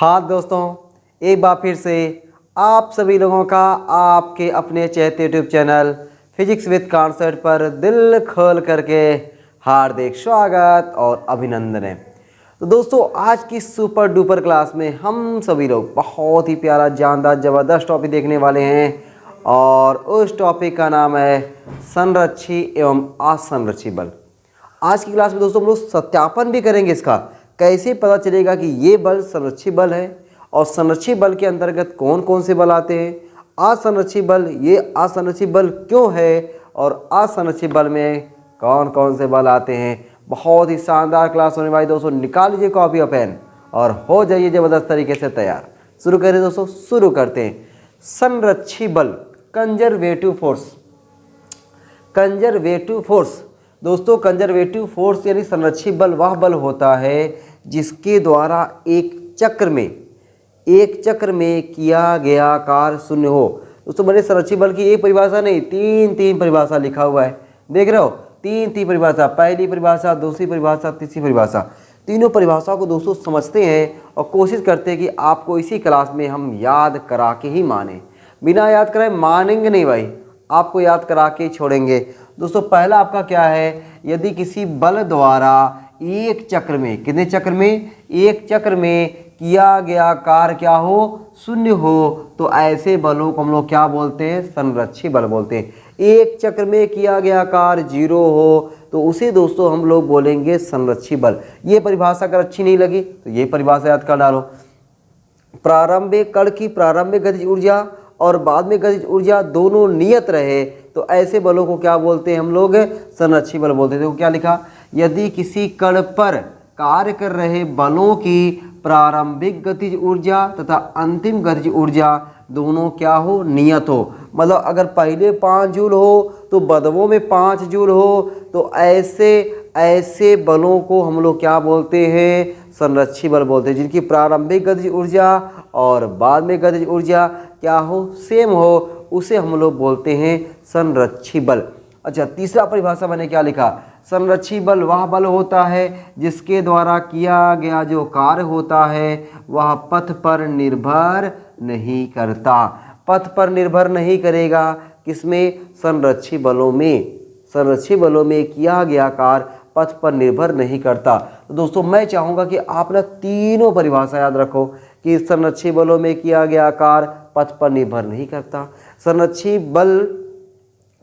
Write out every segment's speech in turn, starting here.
हाँ दोस्तों, एक बार फिर से आप सभी लोगों का आपके अपने चहते YouTube channel physics with concept पर दिल खोल करके हार्दिक स्वागत और अभिनंदन है। तो दोस्तों, आज की सुपर डुपर क्लास में हम सभी लोग बहुत ही प्यारा जानदार ज़बरदस्त टॉपिक देखने वाले हैं और उस टॉपिक का नाम है संरक्षी एवं असंरक्षी बल। आज की क्लास में दोस्तों हम लोग सत्यापन भी करेंगे इसका, कैसे पता चलेगा कि ये बल संरक्षी बल है और संरक्षी बल के अंतर्गत कौन कौन से बल आते हैं, असंरक्षी बल ये असंरक्षी बल क्यों है और असंरक्षी बल में कौन कौन से बल आते हैं। बहुत ही शानदार क्लास होने वाली दोस्तों, निकाल लीजिए कॉपी और पेन और हो जाइए ज़बरदस्त तरीके से तैयार। शुरू करें दोस्तों, शुरू करते हैं। संरक्षी बल, कंजर्वेटिव फोर्स। कंजर्वेटिव फोर्स दोस्तों, कंजर्वेटिव फोर्स यानी संरक्षी बल वह बल होता है जिसके द्वारा एक चक्र में किया गया कार्य शून्य हो। दोस्तों मैंने संरक्षी बल की एक परिभाषा नहीं, तीन परिभाषा लिखा हुआ है, देख रहे हो, तीन परिभाषा, पहली परिभाषा, दूसरी परिभाषा, तीसरी परिभाषा। तीनों परिभाषाओं को दोस्तों समझते हैं और कोशिश करते हैं कि आपको इसी क्लास में हम याद करा के ही माने। बिना याद कराए मानेंगे नहीं भाई, आपको याद करा के छोड़ेंगे। दोस्तों पहला आपका क्या है, यदि किसी बल द्वारा एक चक्र में, कितने चक्र में, एक चक्र में किया गया कार्य क्या हो, शून्य हो, तो ऐसे बलों को हम लोग क्या बोलते हैं, संरक्षी बल बोलते हैं। एक चक्र में किया गया कार्य 0 हो तो उसे दोस्तों हम लोग बोलेंगे संरक्षी बल। ये परिभाषा अगर अच्छी नहीं लगी तो ये परिभाषा याद कर डालो। प्रारंभिक कण की प्रारंभिक गतिज ऊर्जा और बाद में गतिज ऊर्जा दोनों नियत रहे तो ऐसे बलों को क्या बोलते हैं हम लोग, संरक्षी बल बोलते हैं। देखो क्या लिखा, यदि किसी कण पर कार्य कर रहे बलों की प्रारंभिक गतिज ऊर्जा तथा अंतिम गतिज ऊर्जा दोनों क्या हो, नियत हो। मतलब अगर पहले 5 जूल हो तो बदबों में 5 जूल हो तो ऐसे बलों को हम लोग क्या बोलते हैं, संरक्षी बल बोलते हैं, जिनकी प्रारंभिक गतिज ऊर्जा और बाद में गतिज ऊर्जा क्या हो, सेम हो, उसे हम लोग बोलते हैं संरक्षी बल। अच्छा, तीसरा परिभाषा मैंने क्या लिखा, संरक्षी बल वह बल होता है जिसके द्वारा किया गया जो कार्य होता है वह पथ पर निर्भर नहीं करता। पथ पर निर्भर नहीं करेगा, किसमें, संरक्षी बलों में। संरक्षी बलों में किया गया कार्य पथ पर निर्भर नहीं करता। तो दोस्तों मैं चाहूँगा कि आप ना तीनों परिभाषा याद रखो कि संरक्षी बलों में किया गया कार्य पथ पर निर्भर नहीं करता। संरक्षी बल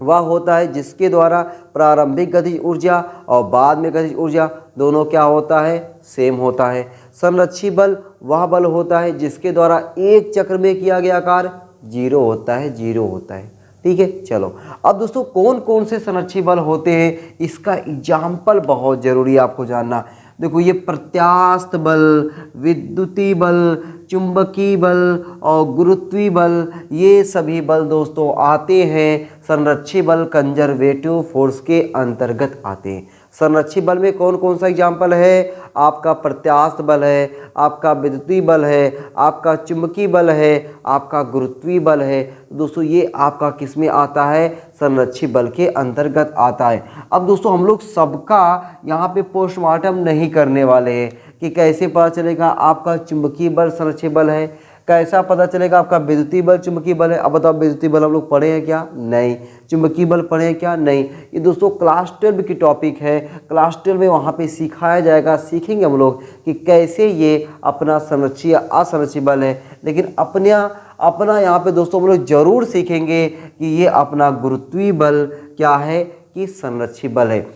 वह होता है जिसके द्वारा प्रारंभिक गतिज ऊर्जा और बाद में गतिज ऊर्जा दोनों क्या होता है, सेम होता है। संरक्षी बल वह बल होता है जिसके द्वारा एक चक्र में किया गया कार्य 0 होता है, 0 होता है। ठीक है, चलो अब दोस्तों कौन कौन से संरक्षी बल होते हैं इसका एग्जाम्पल बहुत जरूरी है आपको जानना। देखो ये प्रत्यास्थ बल, विद्युतीय बल, चुंबकीय बल और गुरुत्वीय बल, ये सभी बल दोस्तों आते हैं संरक्षी बल कंजर्वेटिव फोर्स के अंतर्गत आते हैं। संरक्षी बल में कौन कौन सा एग्जाम्पल है, आपका प्रत्यास्थ बल है, आपका विद्युतीय बल है, आपका चुंबकीय बल है, आपका गुरुत्वीय बल है। दोस्तों ये आपका किस में आता है, संरक्षी बल के अंतर्गत आता है। अब दोस्तों हम लोग सबका यहाँ पे पोस्टमार्टम नहीं करने वाले हैं कि कैसे पता चलेगा आपका चुंबकीय बल संरक्षी बल है, कैसा पता चलेगा आपका विद्युतीय बल चुंबकीय बल है। अब बताओ विद्युतीय बल हम लोग पढ़े हैं क्या, नहीं। चुंबकीय बल पढ़े हैं क्या, नहीं। ये दोस्तों क्लास 12 की टॉपिक है, क्लास 12 में वहाँ पे सिखाया जाएगा, सीखेंगे हम लोग कि कैसे ये अपना संरक्षी या असंरक्षी बल है। लेकिन अपना यहाँ पे दोस्तों हम लोग जरूर सीखेंगे कि ये अपना गुरुत्वीय बल क्या है, कि संरक्षी बल है।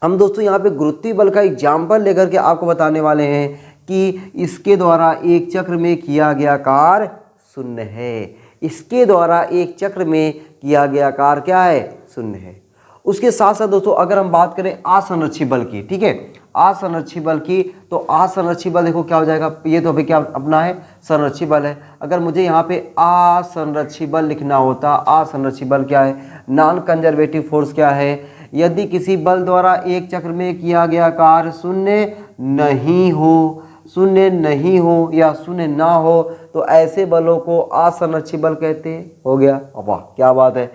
हम दोस्तों यहाँ पे गुरुत्वीय बल का एग्जाम्पल लेकर के आपको बताने वाले हैं कि इसके द्वारा एक चक्र में किया गया कार्य शून्य है। इसके द्वारा एक चक्र में किया गया कार्य क्या है, शून्य है। उसके साथ साथ दोस्तों अगर हम बात करें असंरक्षी बल की, ठीक है, असंरक्षी बल की, तो असंरक्षी बल देखो क्या हो जाएगा, ये तो अभी क्या अपना है, संरक्षी बल है। अगर मुझे यहाँ पे असंरक्षी बल लिखना होता, असंरक्षी बल क्या है, नॉन कंजर्वेटिव फोर्स क्या है, यदि किसी बल द्वारा एक चक्र में किया गया कार्य शून्य नहीं हो या शून्य ना हो तो ऐसे बलों को असंरक्षी बल कहते हैं। हो गया, वाह क्या बात है।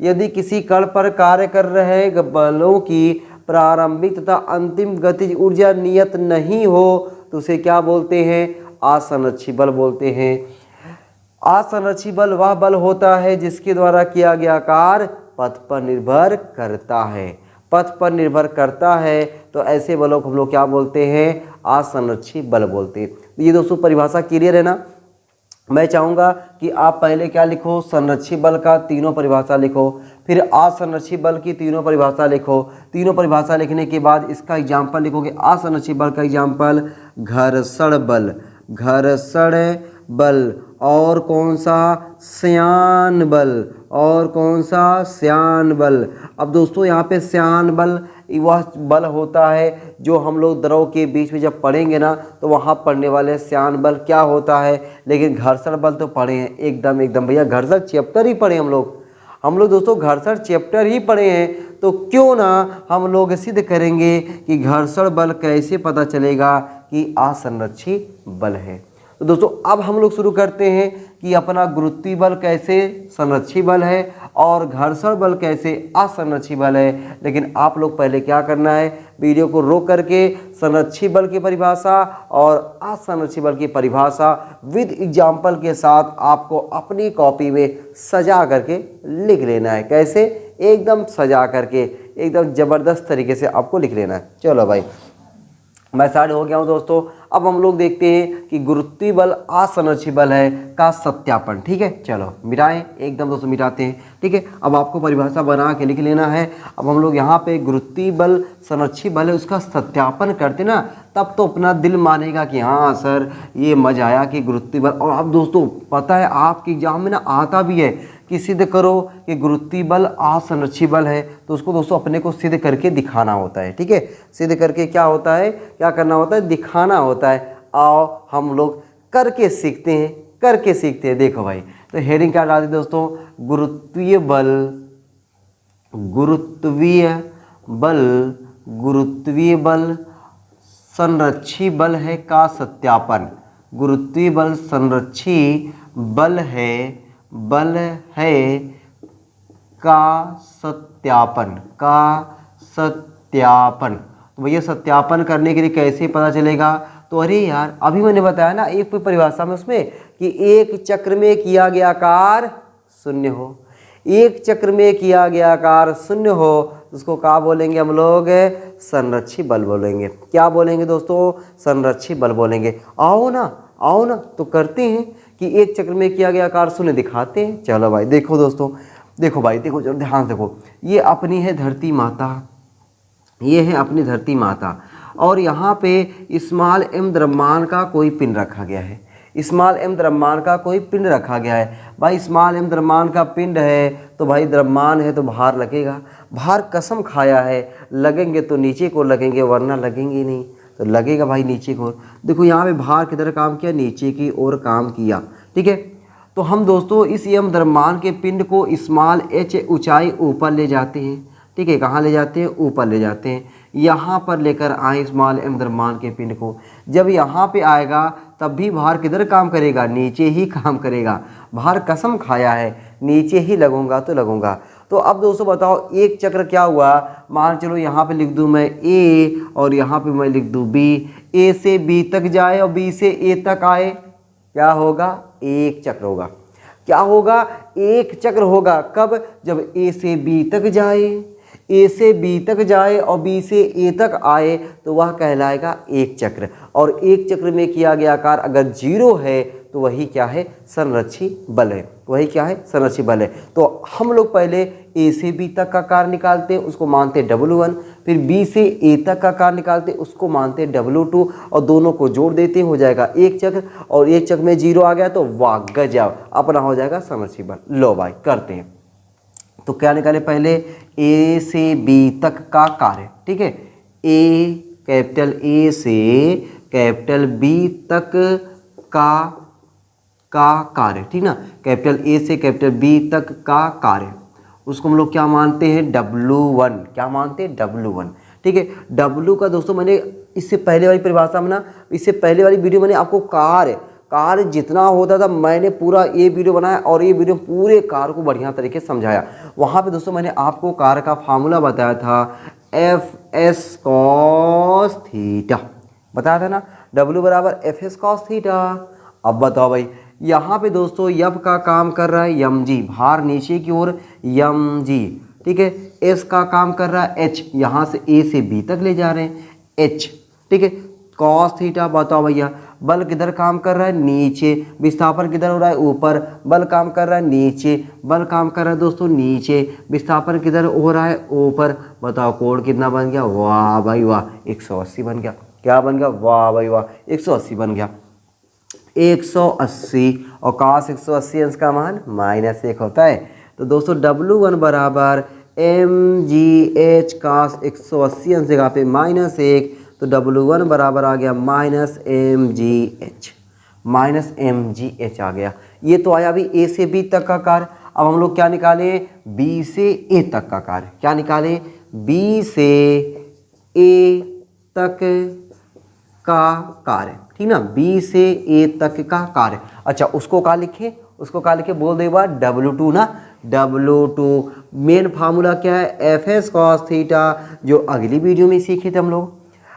यदि किसी कण पर कार्य कर रहे बलों की प्रारंभिक तथा अंतिम गतिज ऊर्जा नियत नहीं हो तो उसे क्या बोलते हैं, असंरक्षी बल बोलते हैं। असंरक्षी बल वह बल होता है जिसके द्वारा किया गया कार्य पथ पर निर्भर करता है। पथ पर निर्भर करता है तो ऐसे बलों को हम लोग क्या बोलते हैं? असंरक्षी बल बोलते हैं। ये दोस्तों परिभाषा क्लियर है ना? मैं चाहूँगा कि आप पहले क्या लिखो, संरक्षी बल का तीनों परिभाषा लिखो, फिर असंरक्षी बल की तीनों परिभाषा लिखो। तीनों परिभाषा लिखने के बाद इसका एग्जाम्पल लिखोगे। असंरक्षी बल का एग्जाम्पल घर्षण बल, घर्षण बल, और कौन सा? श्यान बल, और कौन सा? श्यान बल। अब दोस्तों यहाँ पे श्यान बल वह बल होता है जो हम लोग द्रव के बीच में जब पढ़ेंगे ना तो वहाँ पढ़ने वाले श्यान बल क्या होता है। लेकिन घर्षण बल तो पढ़े हैं एकदम भैया, घर्षण चैप्टर ही पढ़े हम लोग दोस्तों घर्षण चैप्टर ही पढ़े हैं। तो क्यों ना हम लोग सिद्ध करेंगे कि घर्षण बल कैसे पता चलेगा कि असंरक्षी बल है। तो दोस्तों अब हम लोग शुरू करते हैं कि अपना गुरुत्वीय बल कैसे संरक्षी बल है और घर्षण बल कैसे असंरक्षी बल है। लेकिन आप लोग पहले क्या करना है, वीडियो को रोक करके संरक्षी बल की परिभाषा और असंरक्षी बल की परिभाषा विद एग्जाम्पल के साथ आपको अपनी कॉपी में सजा करके लिख लेना है। कैसे? एकदम सजा करके, एकदम ज़बरदस्त तरीके से आपको लिख लेना है। चलो भाई मैं स्टार्ट हो गया हूँ दोस्तों। अब हम लोग देखते हैं कि गुरुत्वीय बल असंरक्षी बल है का सत्यापन। ठीक है, चलो मिटाएं, एकदम दोस्तों मिटाते हैं। ठीक है, अब आपको परिभाषा बना के लिख लेना है। अब हम लोग यहाँ पे गुरुत्वीय बल संरक्षी बल है उसका सत्यापन करते ना, तब तो अपना दिल मानेगा कि हाँ सर ये मजा आया कि गुरुत्वीय बल। और अब दोस्तों पता है आपके एग्जाम में ना आता भी है कि सिद्ध करो कि गुरुत्वीय बल असंरक्षी बल है, तो उसको दोस्तों अपने को सिद्ध करके दिखाना होता है। ठीक है, सिद्ध करके क्या होता है, क्या करना होता है? दिखाना होता है। आओ हम लोग करके सीखते हैं, करके सीखते हैं। देखो भाई, तो हेडिंग क्या डालते दोस्तों? गुरुत्वीय बल, गुरुत्वीय बल, गुरुत्वीय बल संरक्षी बल है का सत्यापन। गुरुत्वीय बल संरक्षी बल है, बल है का सत्यापन, का सत्यापन। तो भैया सत्यापन करने के लिए कैसे पता चलेगा? तो अरे यार अभी मैंने बताया ना एक परिभाषा में उसमें कि एक चक्र में किया गया कार्य शून्य हो, एक चक्र में किया गया कार्य शून्य हो, उसको क्या बोलेंगे हम लोग? संरक्षी बल बोलेंगे। क्या बोलेंगे दोस्तों? संरक्षी बल बोलेंगे। आओ ना तो करते हैं कि एक चक्र में किया गया कार्य शून्य दिखाते हैं। चलो भाई देखो दोस्तों, देखो भाई देखो, चलो ध्यान से देखो। ये अपनी है धरती माता, ये है अपनी धरती माता, और यहाँ पे स्मॉल एम द्रव्यमान का कोई पिंड रखा गया है। स्मॉल एम द्रव्यमान का कोई पिंड रखा गया है। भाई स्मॉल एम द्रव्यमान का पिंड है तो भाई द्रव्यमान है तो भार लगेगा। भार कसम खाया है, लगेंगे तो नीचे को लगेंगे वरना लगेंगे नहीं, तो लगेगा भाई नीचे को। देखो यहाँ पे भार किधर काम किया? नीचे की ओर काम किया। ठीक है, तो हम दोस्तों इस एम द्रव्यमान के पिंड को स्मॉल एच ऊंचाई ऊपर ले जाते हैं। ठीक है, कहाँ ले जाते हैं? ऊपर ले जाते हैं। यहाँ पर लेकर आए स्मॉल एम द्रव्यमान के पिंड को। जब यहाँ पे आएगा तब भी भार किधर काम करेगा? नीचे ही काम करेगा। भार कसम खाया है, नीचे ही लगूंगा तो लगूंगा। तो अब दोस्तों बताओ एक चक्र क्या हुआ? मान चलो यहाँ पे लिख दूँ मैं ए और यहाँ पे मैं लिख दूँ बी। ए से बी तक जाए और बी से ए तक आए, क्या होगा? एक चक्र होगा। क्या होगा? एक चक्र होगा। कब? जब ए से बी तक जाए, ए से बी तक जाए और बी से ए तक आए तो वह कहलाएगा एक चक्र। और एक चक्र में किया गया कार्य अगर जीरो है तो वही क्या है? संरक्षी बल है। वही क्या है? संरक्षी बल है। तो हम लोग पहले ए से बी तक का कार्य निकालते हैं, उसको मानते हैं W1, फिर बी से ए तक का कार्य निकालते हैं, उसको मानते हैं W2, और दोनों को जोड़ देते हैं, हो जाएगा एक चक्र। और एक चक्र में जीरो आ गया तो वाह गजब, अपना हो जाएगा संरक्षी बल। लो भाई करते हैं। तो क्या निकाले? पहले ए से बी तक का कार्य। ठीक है, ए कैपिटल ए से कैपिटल बी तक का कार्य। ठीक ना, कैपिटल ए से कैपिटल बी तक का कार्य, उसको हम लोग क्या मानते हैं? W1। क्या मानते हैं? W1। ठीक है, W का दोस्तों मैंने इससे पहले वाली परिभाषा में ना, इससे पहले वाली वीडियो मैंने आपको कार्य जितना होता था मैंने पूरा ये वीडियो बनाया और ये वीडियो पूरे कार्य को बढ़िया तरीके से समझाया। वहाँ पे दोस्तों मैंने आपको कार्य का फार्मूला बताया था, एफ एस कॉस थीटा बताया था ना। W बराबर एफ एस कॉस थीटा। अब बताओ भाई, यहाँ पे दोस्तों यफ का काम कर रहा है यम जी, भार नीचे की ओर यम जी, ठीक है। एस का काम कर रहा है एच, यहाँ से ए से बी तक ले जा रहे हैं एच, ठीक है। कॉस थीटा, बताओ भैया बल किधर काम कर रहा है, नीचे, विस्थापन किधर हो रहा है, ऊपर, बल काम कर रहा है नीचे, बल काम कर रहा है दोस्तों नीचे, विस्थापन किधर हो रहा है, ऊपर। बताओ कोण कितना बन गया, वाह भाई वाह, 180 बन गया। क्या बन गया, वाह भाई वाह, 180 बन गया। 180 और cos 180 अंश का मान -1 होता है। तो दोस्तों W1 बराबर mgh cos 180 अंश जगह पे -1, तो W1 बराबर आ गया -mgh आ गया। ये तो आया अभी A से B तक का कार्य। अब हम लोग क्या निकाले, B से A तक का कार्य। क्या निकाले, B से A तक का कार्य, ठीक ना, B से A तक का कार्य। अच्छा उसको क्या लिखे, उसको क्या लिखे बोल दे बार, W2 ना, W2 मेन फार्मूला क्या है, एफ एस कॉस थीटा, जो अगली वीडियो में सीखे थे हम लोग।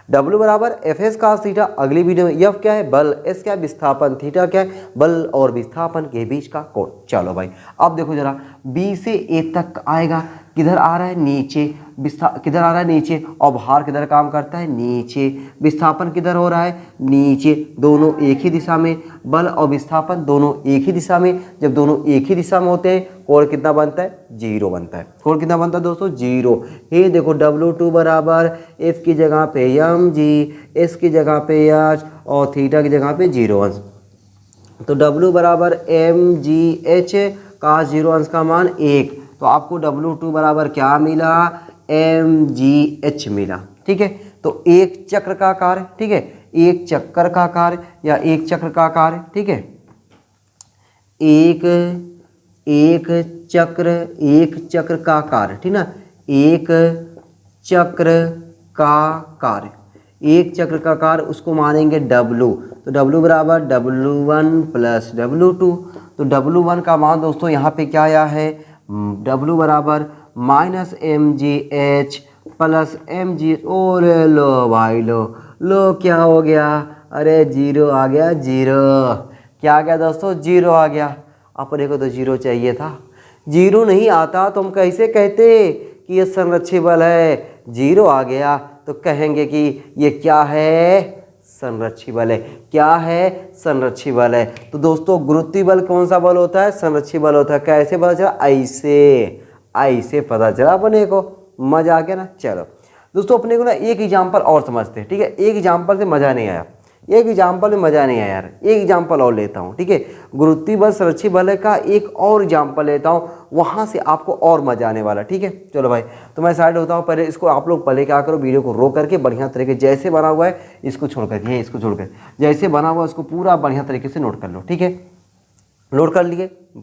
W बराबर एफ एस कॉस थीटा, अगली वीडियो में एफ क्या है, बल, एस क्या है, विस्थापन, थीटा क्या है, बल और विस्थापन के बीच का कोण। चलो भाई अब देखो जरा, B से A तक आएगा, किधर आ रहा है, नीचे, किधर आ रहा है, नीचे, और भार किधर काम करता है, नीचे, विस्थापन किधर हो रहा है, नीचे, दोनों एक ही दिशा में, बल और विस्थापन दोनों एक ही दिशा में। जब दोनों एक ही दिशा में होते हैं कोण कितना बनता है, 0 बनता है। कोण कितना बनता है दोस्तों, 0। ये देखो W2 बराबर F की जगह पे mg, S की जगह पे h और थीटा की जगह पे 0 अंश। तो W बराबर mgh का 0 अंश का मान 1, तो आपको W2 बराबर क्या मिला, mgh मिला, ठीक है। तो एक चक्र का कार्य, ठीक है, एक चक्कर का कार्य या एक चक्र का कार्य, ठीक है, एक चक्र का कार्य, ठीक ना, एक चक्र का कार्य, एक चक्र का कार्य, उसको मानेंगे W। तो W बराबर W1 प्लस W2। तो W1 का मान दोस्तों यहाँ पे क्या आया है, W बराबर -mgh प्लस mg। और लो भाई लो क्या हो गया, अरे 0 आ गया, 0 क्या आ गया दोस्तों, 0 आ गया। अपने को तो 0 चाहिए था, 0 नहीं आता तो हम कैसे कहते कि ये संरक्षित बल है। 0 आ गया तो कहेंगे कि ये क्या है, संरक्षित बल है। क्या है, संरक्षित बल है। तो दोस्तों गुरुत्वीय बल कौन सा बल होता है, संरक्षित बल होता है। कैसे पता चला, ऐसे पता चला अपने को। मजा आ गया ना। चलो दोस्तों अपने को ना एक एग्जाम्पल और समझते हैं, ठीक है। एक एग्जाम्पल से मज़ा नहीं आया, एक एग्जाम्पल में मज़ा नहीं आया यार, एक एग्जाम्पल और लेता हूँ, ठीक है। गुरुत्वीय बल संरक्षित बल का एक और एग्जाम्पल लेता हूँ, वहाँ से आपको और मजा आने वाला, ठीक है। चलो भाई तो मैं साइड होता हूँ, पहले इसको आप लोग पहले क्या करो, वीडियो को रोक करके बढ़िया तरीके जैसे बना हुआ है इसको छोड़ करके, इसको छोड़कर जैसे बना हुआ है उसको पूरा बढ़िया तरीके से नोट कर लो, ठीक है। नोट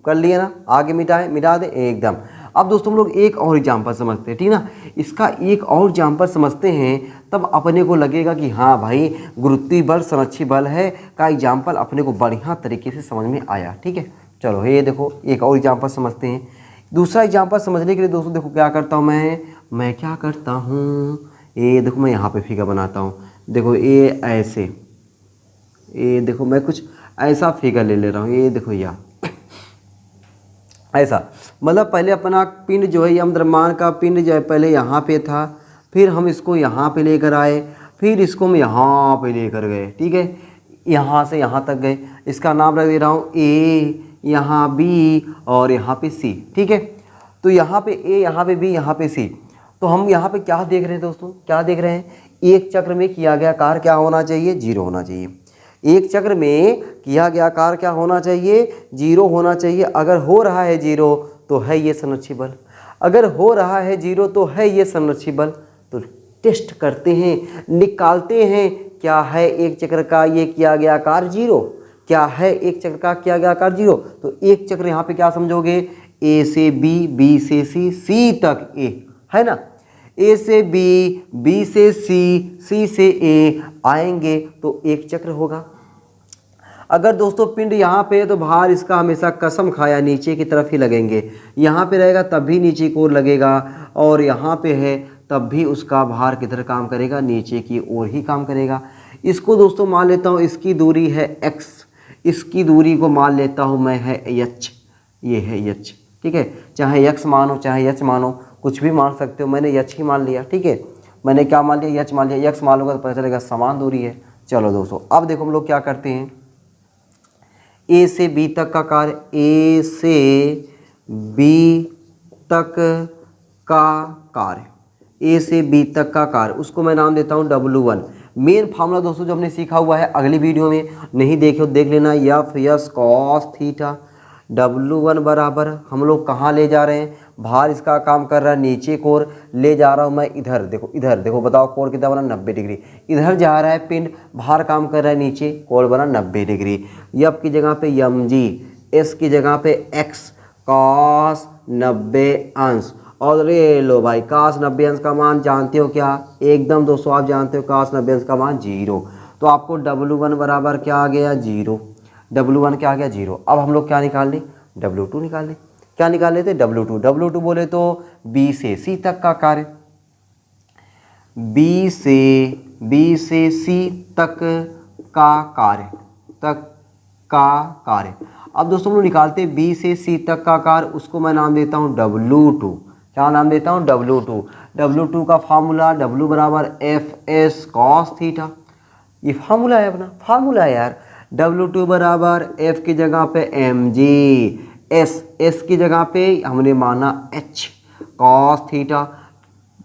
कर लिए ना, आगे मिटा दे एकदम। अब दोस्तों हम लोग एक और एग्जाम्पल समझते हैं, ठीक ना। इसका एक और एग्जाम्पल समझते हैं तब अपने को लगेगा कि हाँ भाई गुरुत्वीय बल संरक्षित बल है का एग्जाम्पल अपने को बढ़िया तरीके से समझ में आया, ठीक है। चलो ये देखो एक और एग्जाम्पल समझते हैं। दूसरा एग्जाम्पल समझने के लिए दोस्तों देखो क्या करता हूँ मैं क्या करता हूँ, ये देखो मैं यहाँ पे फिगर बनाता हूँ। देखो ये ऐसे, ये देखो मैं कुछ ऐसा फिगर ले रहा हूँ। ये देखो यहाँ ऐसा, मतलब पहले अपना पिंड जो है यम द्रव्यमान का पिंड जो है पहले यहाँ पे था, फिर हम इसको यहाँ पे लेकर आए, फिर इसको हम यहाँ पे लेकर गए, ठीक है। यहाँ से यहाँ तक गए, इसका नाम रख दे रहा हूँ ए, यहाँ बी और यहाँ पे सी, ठीक है। तो यहाँ पे ए, यहाँ पे बी, यहाँ पे सी। तो हम यहाँ पे क्या देख रहे हैं दोस्तों, क्या देख रहे हैं, एक चक्र में किया गया कार्य क्या होना चाहिए, 0 होना चाहिए। एक चक्र में किया गया कार्य क्या होना चाहिए, 0 होना चाहिए। अगर हो रहा है 0 तो है ये संरक्षित बल, अगर हो रहा है 0 तो है ये संरक्षित बल। तो टेस्ट करते हैं, निकालते हैं क्या है एक चक्र का ये किया गया कार्य 0, क्या है एक चक्र का किया गया कार्य 0। तो एक चक्र यहाँ पे क्या समझोगे, ए से बी, बी से सी, सी तक ए, है ना। ए से बी, बी से सी, सी से ए आएंगे तो एक चक्र होगा। अगर दोस्तों पिंड यहाँ पे है तो भार इसका हमेशा कसम खाया नीचे की तरफ ही लगेंगे, यहाँ पे रहेगा तब भी नीचे की ओर लगेगा, और यहाँ पे है तब भी उसका भार किधर काम करेगा, नीचे की ओर ही काम करेगा। इसको दोस्तों मान लेता हूँ इसकी दूरी है x, इसकी दूरी को मान लेता हूँ मैं है h, ये है h, ठीक है। चाहे x मानो चाहे h मानो, कुछ भी मान सकते हो, मैंने h ही मान लिया, ठीक है। मैंने क्या मान लिया, h मान लिया। x मान लूँगा तो पता चलेगा समान दूरी है। चलो दोस्तों अब देखो हम लोग क्या करते हैं, a से b तक का कार्य, a से b तक का कार्य, a से b तक का कार्य, उसको मैं नाम देता हूँ W1। मेन फार्मूला दोस्तों जो हमने सीखा हुआ है, अगली वीडियो में नहीं देखे हो देख लेना, F S cos theta. W1 बराबर हम लोग कहाँ ले जा रहे हैं, भार इसका काम कर रहा है नीचे की ओर, ले जा रहा हूँ मैं इधर, देखो इधर देखो, बताओ कोण कितना बना 90 डिग्री, इधर जा रहा है पिंड, भार काम कर रहा है नीचे, कोण बना 90 डिग्री। एफ की जगह पे mg, एस की जगह पे x कॉस 90 अंश, और ये लो भाई cos 90 अंश का मान जानते हो क्या, एकदम दोस्तों आप जानते हो cos 90 अंश का मान 0। तो आपको W1 बराबर क्या आ गया 0, W1 क्या आ गया 0। अब हम लोग क्या निकाल लें, W2 निकाल लें। क्या निकाल लेते W2, W2 बोले तो B से C तक का कार्य, B से C तक का कार्य, तक का कार्य। अब दोस्तों हम लोग निकालते हैं B से C तक का कार्य, उसको मैं नाम देता हूँ W2। क्या नाम देता हूँ W2। W2 का फार्मूला W बराबर एफ एस कॉस थीटा, ये फार्मूला है अपना, फार्मूला है यार। W2 बराबर F की जगह पे mg, S की जगह पे हमने माना h कॉस थीटा।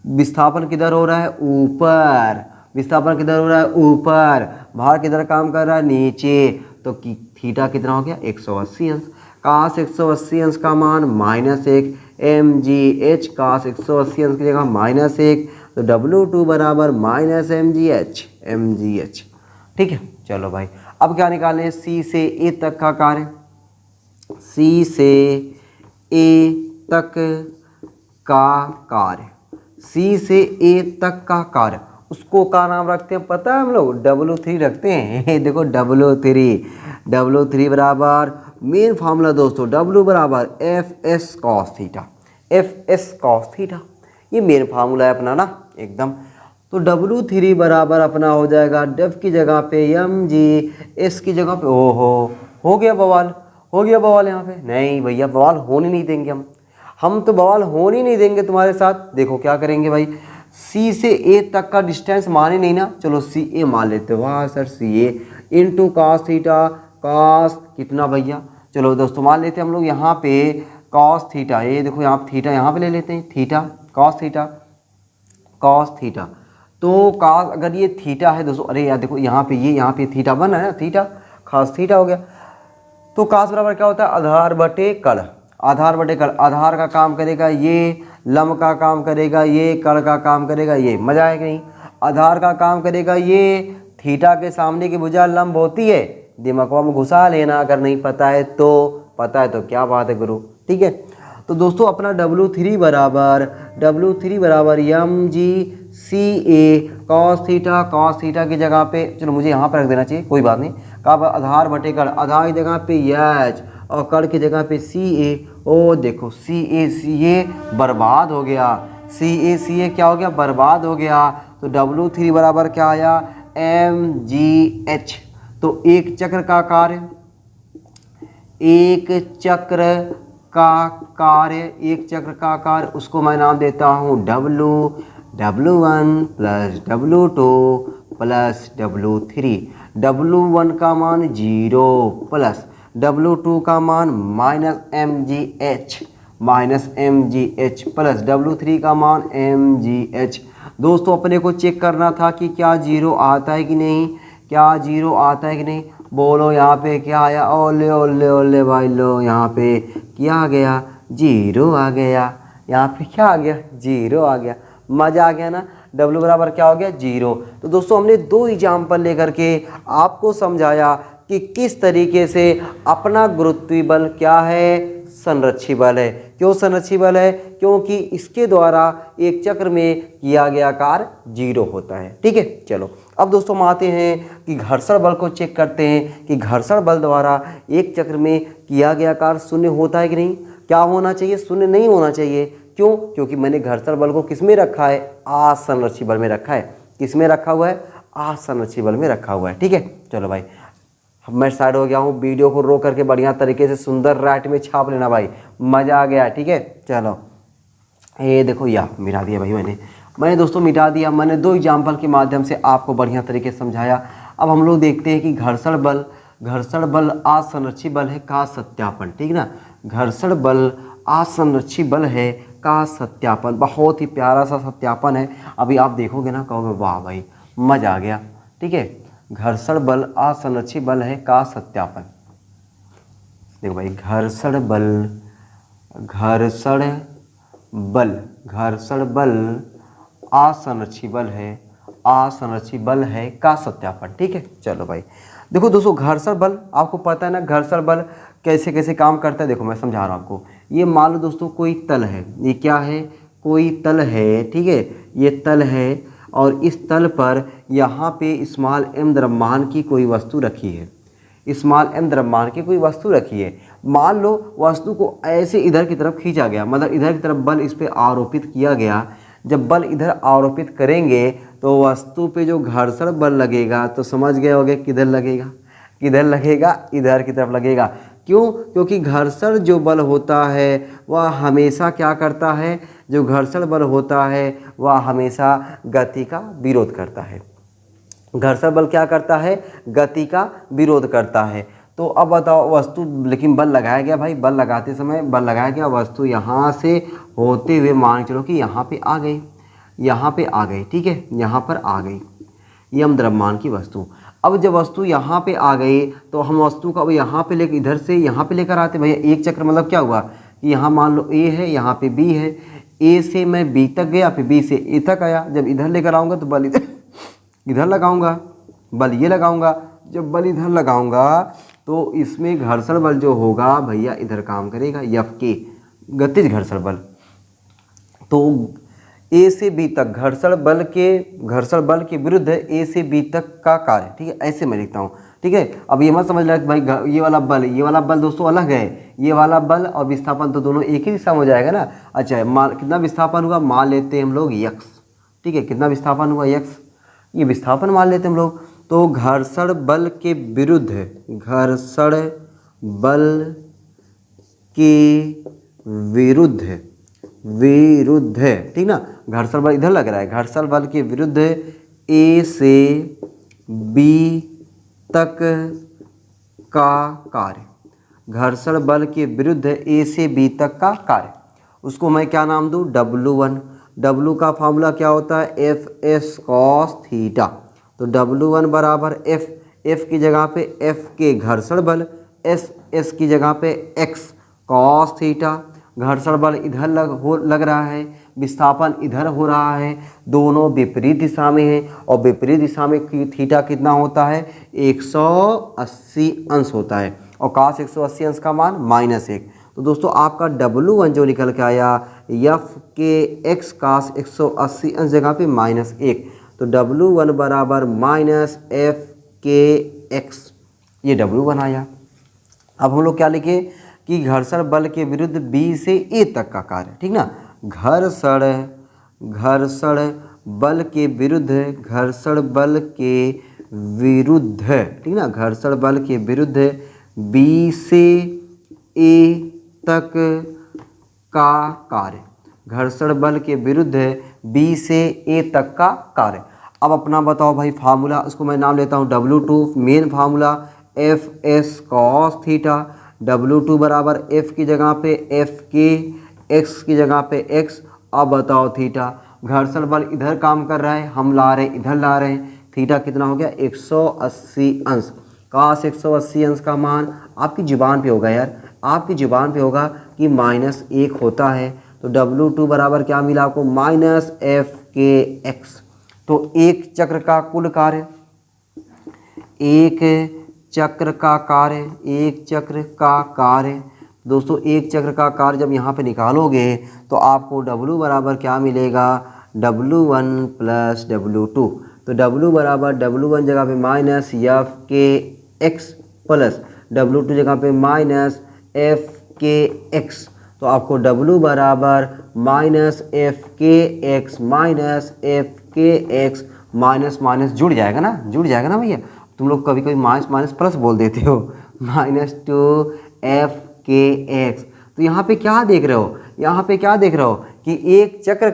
विस्थापन किधर हो रहा है, ऊपर, विस्थापन किधर हो रहा है ऊपर, भार किधर काम कर रहा है नीचे, तो थीटा कितना हो गया 180 अंश। काश 180 अंश का मान -1, mgh काश 180 अंश की जगह -1, तो W2 बराबर -mgh, ठीक है। चलो भाई अब क्या निकालें, C से A तक का कार्य, C से A तक का कार्य, C से A तक का कार्य, उसको का नाम रखते हैं पता है हम लोग, W3 रखते हैं। देखो W3 बराबर मेन फार्मूला दोस्तों W बराबर F S cos theta, F S cos theta, ये मेन फार्मूला है अपना ना एकदम। तो W3 बराबर अपना हो जाएगा डफ की जगह पे mg, एस की जगह पे, ओहो हो गया बवाल, हो गया बवाल यहाँ पे। नहीं भैया बवाल होने नहीं देंगे हम तो बवाल होने नहीं देंगे तुम्हारे साथ। देखो क्या करेंगे भाई, C से A तक का डिस्टेंस माने नहीं ना, चलो CA मान लेते, वाह sir CA into cos theta, cos कितना भैया, चलो दोस्तों मान लेते हैं हम लोग यहाँ पे कॉस थीटा, ये देखो यहाँ थीटा यहाँ पे ले लेते हैं, theta cos theta, cos theta. तो कॉस अगर ये थीटा है दोस्तों, अरे यार देखो यहाँ पे ये यहाँ पे थीटा बना है ना, थीटा खास थीटा हो गया। तो कॉस बराबर क्या होता है, आधार बटे कड़, आधार बटे कड़, आधार का काम करेगा ये, लंब का काम करेगा ये, कड़ का काम करेगा ये, मजा आएगा नहीं। आधार का काम करेगा ये, थीटा के सामने की भुजा लंब होती है, दिमाग में घुसा लेना, अगर नहीं पता है तो, पता है तो क्या बात है गुरु, ठीक है। तो दोस्तों अपना W3 बराबर mg CA कॉस थीटा की जगह पे, चलो मुझे यहाँ पर रख देना चाहिए, कोई बात नहीं, कब आधार बटे कड़, आधार की जगह पे h और कड़ की जगह पे CA, ओ देखो CA बर्बाद हो गया, CA क्या हो गया, बर्बाद हो गया। तो W3 बराबर क्या आया mgh। तो एक चक्र का कार्य, एक चक्र का कार्य, उसको मैं नाम देता हूँ W1 plus W2 plus W3। W1 का मान 0 प्लस W2 का मान -mgh प्लस W3 का मान mgh। दोस्तों अपने को चेक करना था कि क्या 0 आता है कि नहीं, क्या 0 आता है कि नहीं, बोलो यहाँ पे क्या आया, ओले ओले ओले भाई लो, यहाँ पे क्या आ गया 0 आ गया, यहाँ पे क्या आ गया 0 आ गया, मज़ा आ गया ना। W बराबर क्या हो गया 0। तो दोस्तों हमने 2 एग्जाम्पल लेकर के आपको समझाया कि किस तरीके से अपना गुरुत्वीय बल क्या है, संरक्षी बल है। क्यों संरक्षी बल है, क्योंकि इसके द्वारा एक चक्र में किया गया कार्य 0 होता है, ठीक है। चलो अब दोस्तों हम आते हैं कि घर्षण बल को चेक करते हैं कि घर्षण बल द्वारा एक चक्र में किया गया कार्य शून्य होता है कि नहीं। क्या होना चाहिए, शून्य नहीं होना चाहिए। क्यों, क्योंकि मैंने घर्षण बल को किस में रखा है, असंरक्षी बल में रखा है। किस में रखा हुआ है, असंरक्षी बल में रखा हुआ है। ठीक है, चलो भाई मैं साइड हो गया हूँ, वीडियो को रो करके बढ़िया तरीके से सुंदर राइट में छाप लेना भाई, मज़ा आ गया। ठीक है, चलो ये देखो या मिटा दिया भाई मैंने दोस्तों मिटा दिया। मैंने 2 एग्जाम्पल के माध्यम से आपको बढ़िया तरीके से समझाया। अब हम लोग देखते हैं कि घर्षण बल असंरक्षी बल है का सत्यापन। ठीक ना, घर्षण बल असंरक्षी बल है का सत्यापन, बहुत ही प्यारा सा सत्यापन है। अभी आप देखोगे ना कहोगे वाह भाई मज़ा आ गया। ठीक है, घर्षण बल असंरक्षी बल है का सत्यापन। देखो भाई घर्षण बल असंरक्षी बल है का सत्यापन। ठीक है, चलो भाई देखो दोस्तों घर्षण बल आपको पता है ना, घर्षण बल कैसे कैसे काम करता है। देखो मैं समझा रहा हूँ आपको। ये मान लो दोस्तों कोई तल है, ये क्या है, कोई तल है। ठीक है, ये तल है और इस तल पर यहाँ पे स्मॉल m द्रव्यमान की कोई वस्तु रखी है, स्मॉल m द्रव्यमान की कोई वस्तु रखी है। मान लो वस्तु को ऐसे इधर की तरफ खींचा गया, मतलब इधर की तरफ बल इस पे आरोपित किया गया। जब बल इधर आरोपित करेंगे तो वस्तु पे जो घर्षण बल लगेगा तो समझ गए होगे किधर लगेगा, इधर की तरफ लगेगा। क्यों? क्योंकि घर्षण जो बल होता है वह हमेशा क्या करता है, जो घर्षण बल होता है वह हमेशा गति का विरोध करता है। घर्षण बल क्या करता है, गति का विरोध करता है। तो अब बताओ वस्तु, लेकिन बल लगाया गया भाई, बल लगाते समय बल लगाया गया, वस्तु यहाँ से होते हुए मान चलो कि यहाँ पे आ गई, ठीक है, यहाँ पर आ गई m द्रव्यमान की वस्तु। अब जब वस्तु यहाँ पे आ गई तो हम वस्तु को अब यहाँ पे लेकर इधर से यहाँ पे लेकर आते भैया। एक चक्र मतलब क्या हुआ कि यहाँ मान लो A है, यहाँ पे B है, A से मैं B तक गया, फिर B से A तक आया। जब इधर लेकर आऊँगा तो बल इधर लगाऊंगा, बल ये लगाऊंगा। जब बल इधर लगाऊंगा तो इसमें घर्षण बल जो होगा भैया इधर काम करेगा, F के गतिज घर्षण बल। तो A से B तक घर्षण बल के विरुद्ध A से B तक का कार्य। ठीक है, ऐसे मैं लिखता हूँ। ठीक है, अब ये मत समझ लें भाई ये वाला बल दोस्तों अलग है, ये वाला बल और विस्थापन तो दोनों एक ही दिशा में हो जाएगा ना। अच्छा कितना विस्थापन हुआ मान लेते हैं हम लोग x। ठीक है, कितना विस्थापन हुआ x, ये विस्थापन मान लेते हैं हम लोग। तो घर्षण बल के विरुद्ध, ठीक ना, घर्षण बल इधर लग रहा है, घर्षण बल के विरुद्ध A से B तक का कार्य, घर्षण बल के विरुद्ध A से B तक का कार्य, उसको मैं क्या नाम दूँ, W1। W का फॉर्मूला क्या होता है, Fs cos थीटा। तो W1 बराबर F की जगह पे F के घर्षण बल, S की जगह पे x cos थीटा। घर्षण बल इधर लग रहा है, विस्थापन इधर हो रहा है, दोनों विपरीत दिशा में है और विपरीत दिशा में थीटा कितना होता है, 180 अंश होता है और cos 180 अंश का मान -1। तो दोस्तों आपका W1 जो निकल के आया F के x cos 180 अंश जगह पे -1, तो W1 बराबर -F के x, ये W1 आया। अब हम लोग क्या लिखे कि घर्षण बल के विरुद्ध B से A तक का कार्य। ठीक ना, घर्षण बल के विरुद्ध, ठीक ना, घर्षण बल के विरुद्ध B से A तक का कार्य, घर्षण बल के विरुद्ध B से A तक का कार्य। अब अपना बताओ भाई फार्मूला, उसको मैं नाम लेता हूँ W2, main formula Fs cos theta. W2 बराबर F की जगह पे F के, x की जगह पे x। अब बताओ थीटा, घर्षण बल इधर काम कर रहा है, हम ला रहे हैं इधर ला रहे हैं, थीटा कितना हो गया 180 अंश। cos 180 अंश का मान आपकी जुबान पे होगा यार, आपकी जुबान पे होगा कि -1 होता है। तो W2 बराबर क्या मिला आपको, -F के x। तो एक चक्र का कुल कार्य, एक चक्र का कार्य दोस्तों, एक चक्र का कार्य जब यहाँ पे निकालोगे तो आपको W बराबर क्या मिलेगा, W1 + W2। तो W बराबर W1 जगह पे -F के x प्लस W2 जगह पे -F के x। तो आपको W बराबर -F के x माइनस माइनस जुड़ जाएगा ना भैया। तुम लोग कभी कभी माइनस माइनस प्लस बोल देते हो। -2f(k(x). तो यहाँ पे क्या देख रहे हो, यहाँ पे क्या देख रहे हो कि एक चक्र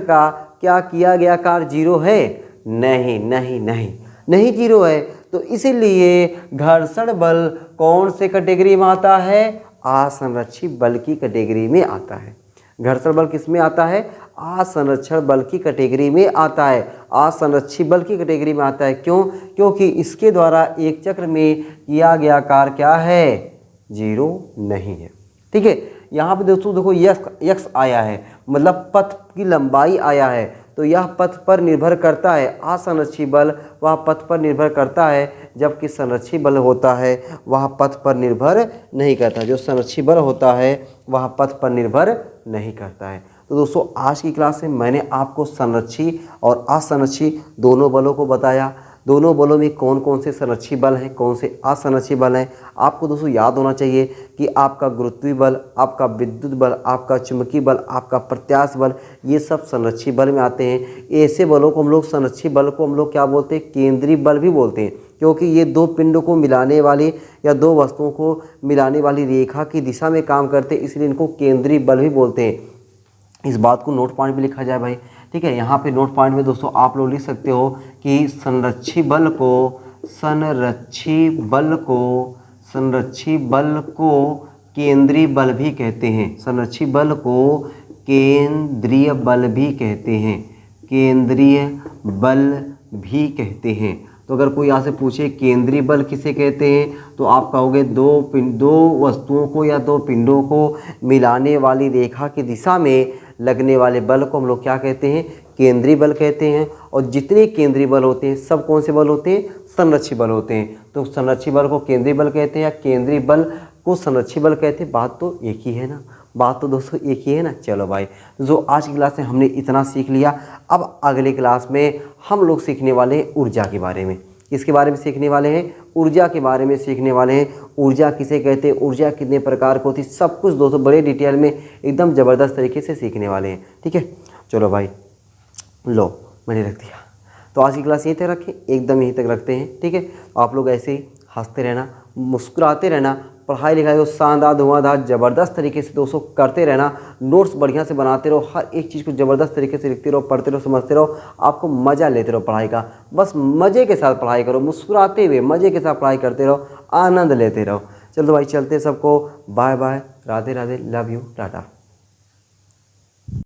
का क्या किया गया कार्य जीरो है? नहीं जीरो है। तो इसीलिए घर्षण बल कौन से कैटेगरी में आता है? असंरक्षित बल की कैटेगरी में आता है। घर्षण बल किस में आता है? असंरक्षण बल की कैटेगरी में आता है, असंरक्षित बल की कैटेगरी में आता है। क्यों? क्योंकि इसके द्वारा एक चक्र में किया गया कार्य क्या है? जीरो नहीं है। ठीक है, यहाँ पे दोस्तों देखो यक्स आया है, मतलब पथ की लंबाई आया है, तो यह पथ पर निर्भर करता है। असंरक्षित बल वह पथ पर निर्भर करता है, जबकि संरक्षित बल होता है वह पथ पर निर्भर नहीं करता। जो संरक्षित बल होता है वह पथ पर निर्भर नहीं करता है। तो दोस्तों आज की क्लास में मैंने आपको संरक्षित और असंरक्षित दोनों बलों को बताया। दोनों बलों में कौन कौन से संरक्षित बल हैं, कौन से असंरक्षित बल हैं। आपको दोस्तों याद होना चाहिए कि आपका गुरुत्वीय बल, आपका विद्युत बल, आपका चुंबकीय बल, आपका प्रत्यास्थ बल, ये सब संरक्षित बल में आते हैं। ऐसे बलों को हम लोग, संरक्षित बल को हम लोग क्या बोलते हैं? केंद्रीय बल भी बोलते हैं, क्योंकि ये दो पिंडों को मिलाने वाली या दो वस्तुओं को मिलाने वाली रेखा की दिशा में काम करते हैं, इसलिए इनको केंद्रीय बल भी बोलते हैं। इस बात को नोट पॉइंट में लिखा जाए भाई। ठीक है, यहाँ पे नोट पॉइंट में दोस्तों आप लोग लिख सकते हो कि संरक्षित बल को केंद्रीय बल भी कहते हैं। संरक्षित बल को केंद्रीय बल भी कहते हैं, केंद्रीय बल भी कहते हैं। तो अगर कोई यहाँ से पूछे केंद्रीय बल किसे कहते हैं, तो आप कहोगे दो वस्तुओं को या दो पिंडों को मिलाने वाली रेखा की दिशा में लगने वाले बल को हम लोग क्या कहते हैं? केंद्रीय बल कहते हैं। और जितने केंद्रीय बल होते हैं सब कौन से बल होते हैं? संरक्षित बल होते हैं। तो संरक्षित बल को केंद्रीय बल कहते हैं या केंद्रीय बल को संरक्षित बल कहते हैं। बात तो एक ही है ना, बात तो दोस्तों एक ही है ना। चलो भाई, जो आज की क्लास में हमने इतना सीख लिया, अब अगले क्लास में हम लोग सीखने वाले हैं ऊर्जा के बारे में। किसके बारे में सीखने वाले हैं? ऊर्जा के बारे में सीखने वाले हैं। ऊर्जा किसे कहते हैं, ऊर्जा कितने प्रकार की होती है, सब कुछ दोस्तों बड़े डिटेल में एकदम ज़बरदस्त तरीके से सीखने वाले हैं। ठीक है, चलो भाई, लो मैंने रख दिया। तो आज की क्लास यहीं तक रखें, एकदम यहीं तक रखते हैं। ठीक है, आप लोग ऐसे ही हंसते रहना, मुस्कुराते रहना, पढ़ाई लिखाई को शानदार धुआंधार ज़बरदस्त तरीके से दोस्तों करते रहना। नोट्स बढ़िया से बनाते रहो, हर एक चीज़ को ज़बरदस्त तरीके से लिखते रहो, पढ़ते रहो, समझते रहो। आपको मज़ा लेते रहो पढ़ाई का, बस मज़े के साथ पढ़ाई करो, मुस्कुराते हुए मज़े के साथ पढ़ाई करते रहो, आनंद लेते रहो। चलो भाई, चलते सबको, bye bye, Radhe Radhe, love you, Tata.